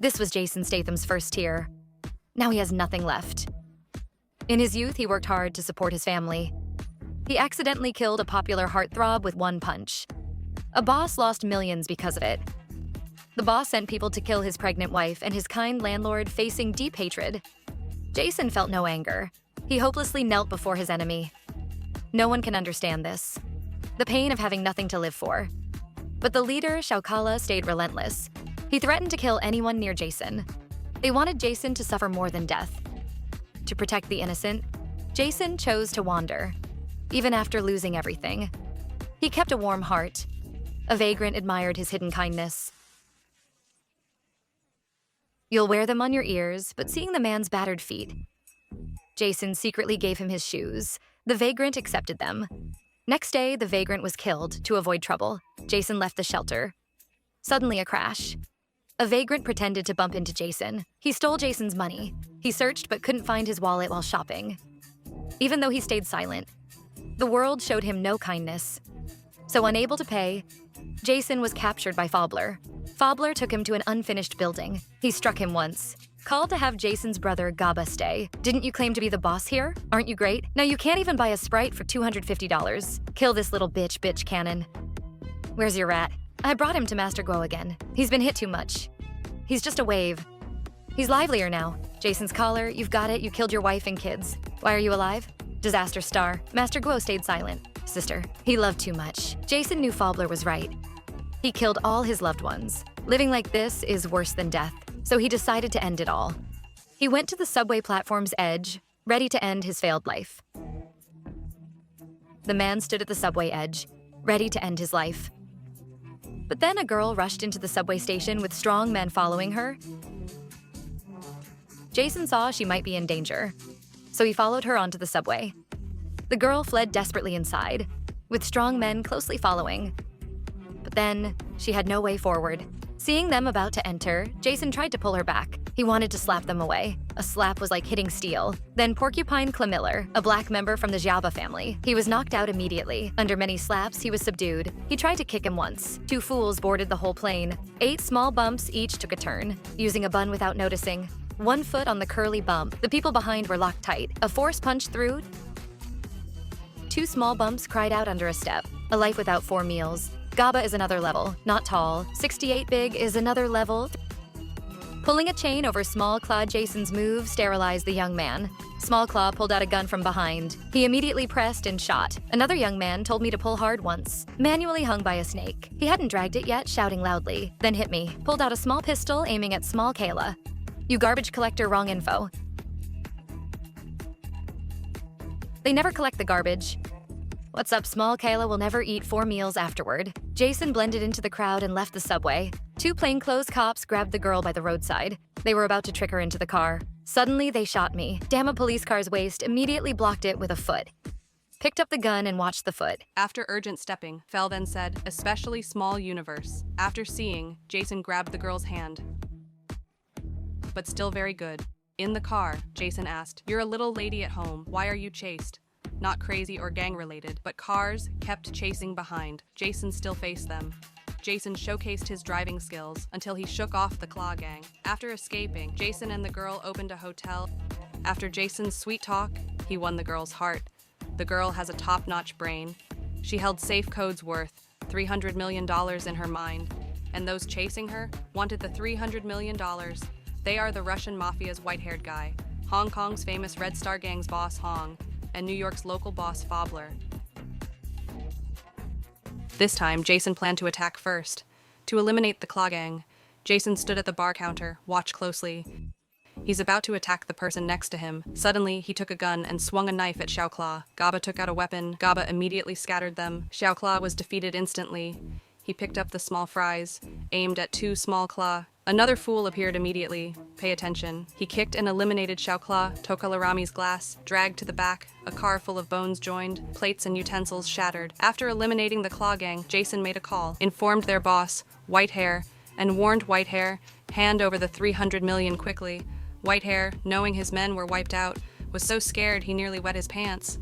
This was Jason Statham's first tear. Now he has nothing left. In his youth, he worked hard to support his family. He accidentally killed a popular heartthrob with one punch. A boss lost millions because of it. The boss sent people to kill his pregnant wife and his kind landlord, facing deep hatred. Jason felt no anger. He hopelessly knelt before his enemy. No one can understand this. The pain of having nothing to live for. But the leader, Shaukala, stayed relentless. He threatened to kill anyone near Jason. They wanted Jason to suffer more than death. To protect the innocent, Jason chose to wander, even after losing everything. He kept a warm heart. A vagrant admired his hidden kindness. You'll wear them on your ears, but seeing the man's battered feet. Jason secretly gave him his shoes. The vagrant accepted them. Next day, the vagrant was killed to avoid trouble. Jason left the shelter. Suddenly, a crash. A vagrant pretended to bump into Jason. He stole Jason's money. He searched but couldn't find his wallet while shopping. Even though he stayed silent, the world showed him no kindness. So unable to pay, Jason was captured by Fobler. Fobler took him to an unfinished building. He struck him once. Called to have Jason's brother Gaba stay. Didn't you claim to be the boss here? Aren't you great? Now you can't even buy a Sprite for $250. Kill this little bitch cannon. Where's your rat? I brought him to Master Guo again. He's been hit too much. He's just a wave. He's livelier now. Jason's collar, you've got it, you killed your wife and kids. Why are you alive? Disaster star. Master Guo stayed silent. Sister, he loved too much. Jason knew Fobler was right. He killed all his loved ones. Living like this is worse than death, so he decided to end it all. He went to the subway platform's edge, ready to end his failed life. The man stood at the subway edge, ready to end his life. But then a girl rushed into the subway station with strong men following her. Jason saw she might be in danger, so he followed her onto the subway. The girl fled desperately inside, with strong men closely following. But then, she had no way forward. Seeing them about to enter, Jason tried to pull her back. He wanted to slap them away. A slap was like hitting steel. Then Porcupine Clamiller, a black member from the Xiaoba family. He was knocked out immediately. Under many slaps, he was subdued. He tried to kick him once. Two fools boarded the whole plane. 8 small bumps each took a turn, using a bun without noticing. 1 foot on the curly bump. The people behind were locked tight. A force punch through. 2 small bumps cried out under a step. A life without 4 meals. Gaba is another level. Not tall. 68 big is another level. Pulling a chain over Small Claw, Jason's move sterilized the young man. Small Claw pulled out a gun from behind. He immediately pressed and shot. Another young man told me to pull hard once. Manually hung by a snake. He hadn't dragged it yet, shouting loudly. Then hit me. Pulled out a small pistol, aiming at Small Kayla. You garbage collector, wrong info. They never collect the garbage. What's up, Small Kayla will never eat 4 meals afterward. Jason blended into the crowd and left the subway. 2 plainclothes cops grabbed the girl by the roadside. They were about to trick her into the car. Suddenly, they shot me. Damn, a police car's waist immediately blocked it with a foot. Picked up the gun and watched the foot. After urgent stepping, Fell then said, especially small universe. After seeing, Jason grabbed the girl's hand. But still very good. In the car, Jason asked, you're a little lady at home. Why are you chased? Not crazy or gang-related, but cars kept chasing behind. Jason still faced them. Jason showcased his driving skills until he shook off the Claw Gang. After escaping, Jason and the girl opened a hotel. After Jason's sweet talk, he won the girl's heart. The girl has a top-notch brain. She held safe codes worth $300 million in her mind, and those chasing her wanted the $300 million. They are the Russian mafia's white-haired guy, Hong Kong's famous Red Star Gang's boss Hong, and New York's local boss Fobler. This time, Jason planned to attack first. To eliminate the Claw Gang, Jason stood at the bar counter, watched closely. He's about to attack the person next to him. Suddenly, he took a gun and swung a knife at Xiao Claw. Gaba took out a weapon. Gaba immediately scattered them. Xiao Claw was defeated instantly. He picked up the small fries, aimed at 2 Small Claw. Another fool appeared immediately. Pay attention. He kicked and eliminated Xiao Claw, Tokalarami's glass, dragged to the back. A car full of bones joined, plates and utensils shattered. After eliminating the Claw Gang, Jason made a call, informed their boss, Whitehair, and warned Whitehair, hand over the 300 million quickly. Whitehair, knowing his men were wiped out, was so scared he nearly wet his pants.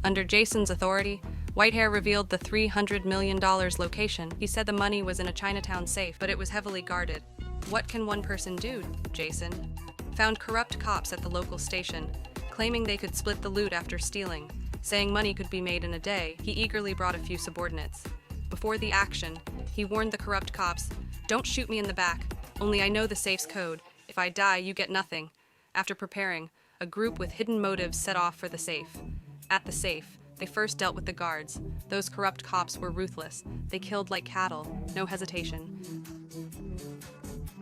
Under Jason's authority, Whitehair revealed the $300 million location. He said the money was in a Chinatown safe, but it was heavily guarded. What can one person do, Jason? Found corrupt cops at the local station, claiming they could split the loot after stealing. Saying money could be made in a day, he eagerly brought a few subordinates. Before the action, he warned the corrupt cops, "Don't shoot me in the back, only I know the safe's code. If I die, you get nothing." After preparing, a group with hidden motives set off for the safe. At the safe, they first dealt with the guards. Those corrupt cops were ruthless. They killed like cattle, no hesitation.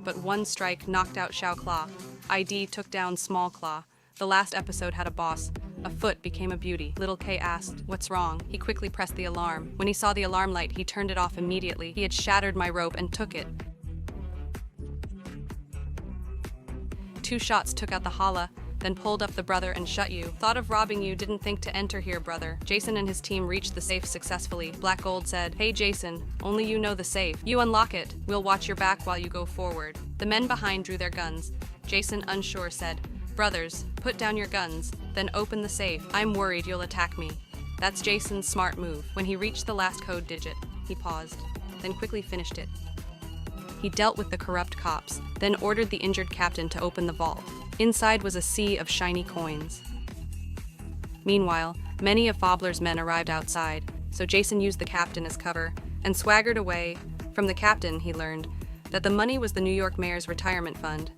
But one strike knocked out Xiao Claw. ID took down Small Claw. The last episode had a boss. A foot became a beauty. Little K asked, "What's wrong?" He quickly pressed the alarm. When he saw the alarm light, he turned it off immediately. He had shattered my rope and took it. 2 shots took out the Hala, then pulled up the brother and shut you. Thought of robbing you, didn't think to enter here, brother. Jason and his team reached the safe successfully. Black Gold said, "Hey Jason, only you know the safe. You unlock it. We'll watch your back while you go forward." The men behind drew their guns. Jason, unsure, said, "Brothers, put down your guns, then open the safe. I'm worried you'll attack me." That's Jason's smart move. When he reached the last code digit, he paused, then quickly finished it. He dealt with the corrupt cops, then ordered the injured captain to open the vault. Inside was a sea of shiny coins. Meanwhile, many of Fobler's men arrived outside, so Jason used the captain as cover and swaggered away. From the captain, he learned that the money was the New York mayor's retirement fund.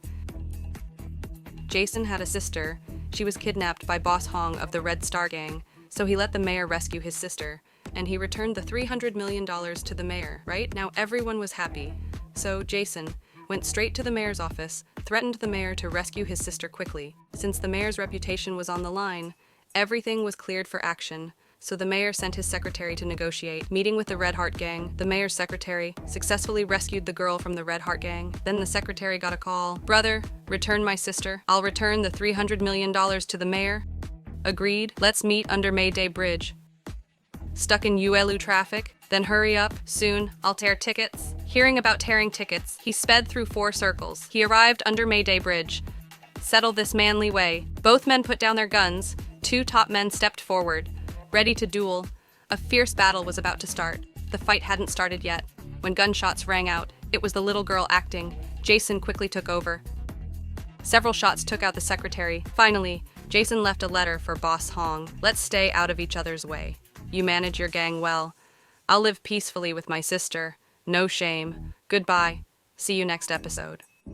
Jason had a sister. She was kidnapped by Boss Hong of the Red Star Gang, so he let the mayor rescue his sister, and he returned the $300 million to the mayor. Right now, everyone was happy. So Jason went straight to the mayor's office, threatened the mayor to rescue his sister quickly. Since the mayor's reputation was on the line, everything was cleared for action, so the mayor sent his secretary to negotiate. Meeting with the Red Heart Gang, the mayor's secretary successfully rescued the girl from the Red Heart Gang. Then the secretary got a call. "Brother, return my sister. I'll return the $300 million to the mayor." "Agreed. Let's meet under Mayday Bridge." "Stuck in Uelu traffic? Then hurry up. Soon, I'll tear tickets." Hearing about tearing tickets, he sped through 4 circles. He arrived under Mayday Bridge. "Settle this manly way." Both men put down their guns. 2 top men stepped forward, ready to duel. A fierce battle was about to start. The fight hadn't started yet. When gunshots rang out, it was the little girl acting. Jason quickly took over. Several shots took out the secretary. Finally, Jason left a letter for Boss Hong. "Let's stay out of each other's way. You manage your gang well. I'll live peacefully with my sister. No shame. Goodbye. See you next episode."